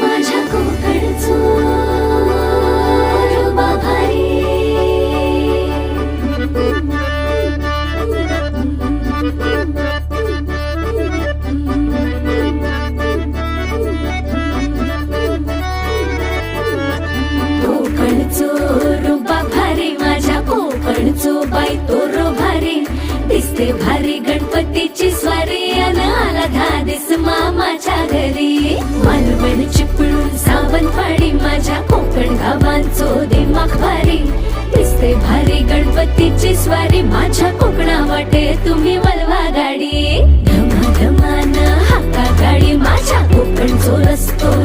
माझ्या कोकणचो रुबा भारी कोकणचो रुबा भारी माझ्या कोकणचो बाई तो रो भारी दिसते भारी गणपतीची स्वारी अन आला धादिस मामाच्या घरी मालवण चिपळूण सावंतवाडी माझ्या कोकण गावांचो दिमाग भारी दिसते भारी गणपतीची स्वारी माझ्या कोकणा वाटे तुम्ही वलवा गाडी धमाधमान हाका गाडी माझ्या कोकणचो रस्तो